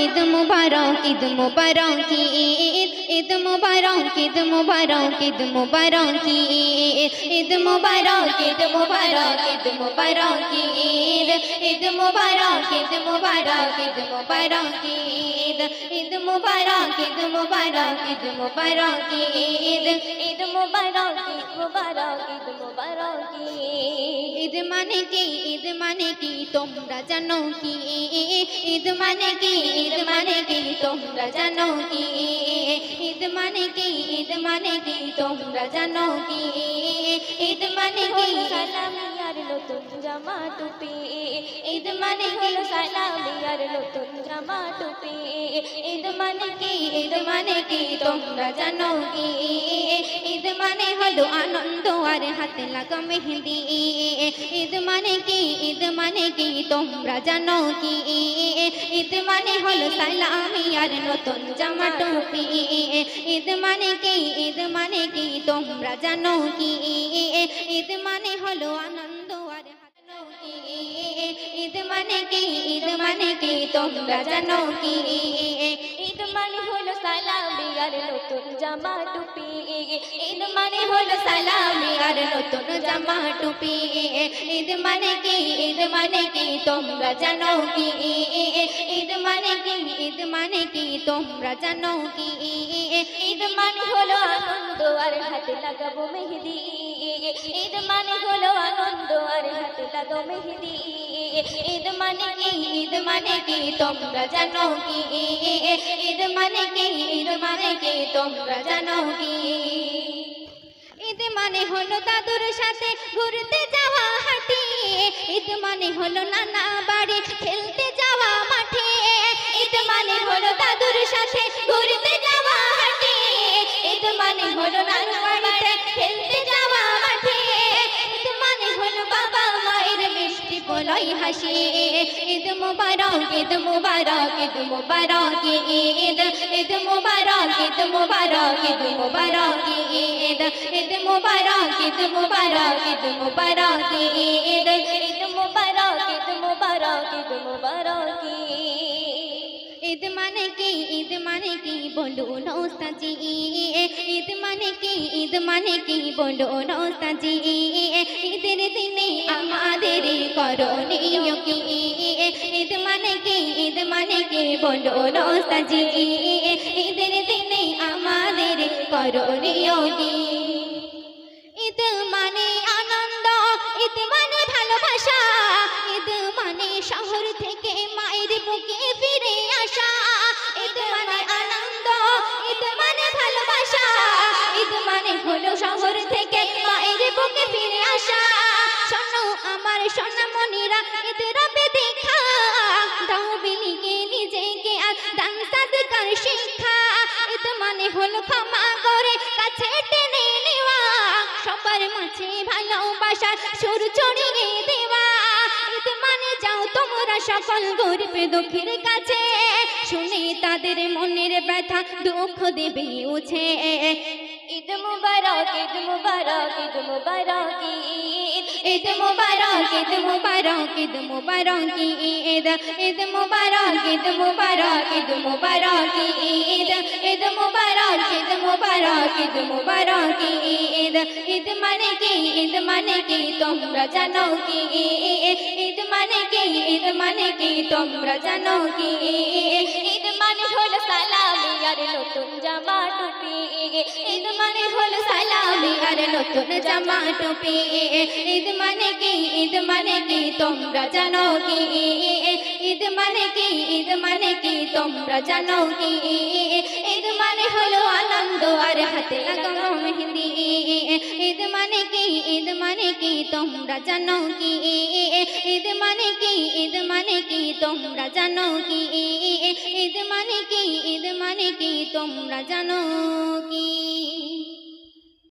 ঈদ মুবারক ঈদ মুবারক ঈদ ঈদ মুবারক ঈদ মুবারক ঈদ মুবারক ঈদ মুবারক ঈদ মুবারক ঈদ মুবারক ঈদ ঈদ মুবারক ঈদ মুবারক ঈদ মুবারক ঈদ ঈদ মুবারক ঈদ মুবারক ঈদ মুবারক ঈদ ঈদ মুবারক ঈদ মুবারক ঈদ মুবারক ঈদ মানে কি তোমরা জানো কি ঈদ মানে কি তোমরা জানো কি ঈদ মানে কি তোমরা জানো কি ঈদ মানে কি সালামি আর নতুন জামা টুপি ঈদ মানে কি সালামি আর নতুন জামা টুপি ঈদ মানে কি তোমরা জানো কি ঈদ মানে হলো আনন্দ আর হাতে লাগা মেহেন্দি ঈদ মানে কি তোমরা জানো কি ঈদ মানে হলো সালামি আর নতুন জামা টুপি ঈদ মানে কি তোমরা জানো কি ঈদ মানে হলো আনন্দ আর ঈদ মানে কি তোমরা জানো কি ঈদ মানে হলো সালামি আর নতুন জামা টুপি ঈদ মানে হলো সালামি আর নতুন জামা টুপি ঈদ মানে কি তোমরা জানো কি ঈদ মানে কি তোমরা জানো কি ঈদ মানে হলো আনন্দ আর হাতে লাগাবো মেহেদি ঈদ মানে হলো আনন্দ আর হাতে লাগাবো মেহেদি ঈদ মানে কি তোমরা জানো কি ঈদ মানে কি তোমরা জানো কি ঈদ মানে হলো দাদুর সাথে ঘুরতে যাওয়া হাঁটি ঈদ মানে হলো নানা বাড়ি খেলতে যাওয়া মাঠে ঈদ মানে হলো দাদুর সাথে ঘুরতে যাওয়া হাঁটি ঈদ মানে হলো নানা বাড়িতে খেলতে যাওয়া মাঠে ঈদ মানে হলো বাবা মায়ের মিষ্টি বলাই হাসি ঈদ মুবারক ঈদ মুবারক ঈদ মুবারক ঈদ ঈদ মুবারক ঈদ মুবারক ঈদ মুবারক ঈদ ঈদ মুবারক ঈদ মুবারক ঈদ মুবারক ঈদ ঈদ মুবারক ঈদ মুবারক ঈদ মুবারক ঈদ মানে কি বলুন ওস্তাজি ঈদ মানে কি বলুন ওস্তাজি ঈদের দিনে আমাদের করণীয় কি ঈদ মানে কি বলুন ওস্তাজি ঈদের দিনে আমাদের করণীয় কি ঈদ মানে আনন্দ ঈদ মানে ভালোবাসা ঈদ মানে শহর থেকে মায়ের বুকে ফিরে আসা ঈদ মানে আনন্দ ঈদ মানে ভালোবাসা ঈদ মানে হলো শহর থেকে মায়ের বুকে ফিরে আসা শোনো আমার সোনামণিরা ঈদ রবে দেখা দাও বিলিকে নিজেকে আর দান সাদকার শিক্ষা ঈদ মানে হলো ক্ষমা করে কাছে টেনে নেওয়া সবার মাঝে ভালোবাসার সুর ছড়িয়ে দেওয়া ঈদ মানে যাও তোমরা সকল গরিব দুঃখীর কাছে শুনে তাদের মনের ব্যথা দুঃখ দেবে উছে ঈদ মুবারক ঈদ মুবারক ঈদ মুবারক ঈদ মুবারক ঈদ মুবারক ঈদ মুবারক ঈদ ঈদ মুবারক ঈদ মুবারক ঈদ মুবারক ঈদ ঈদ মুবারক ঈদ মুবারক ঈদ মুবারক ঈদ ঈদ মানে কি তোমরা জানো কি ঈদ মানে কি তোমরা জানো কি ঈদ মানে হলো সালামি আর নতুন জামা টুপি ঈদ মানে হলো সালামি আর নতুন জামা টুপি ঈদ মানে কি তোমরা জানো কি ঈদ মানে কি তোমরা জানো কি ঈদ মানে হলো আনন্দ আর হাতে লাগানো মেহেন্দি ঈদ মানে কি তোমরা জানো কি ঈদ মানে কি তোমরা জানো কি ঈদ মানে কি তোমরা জানো কি।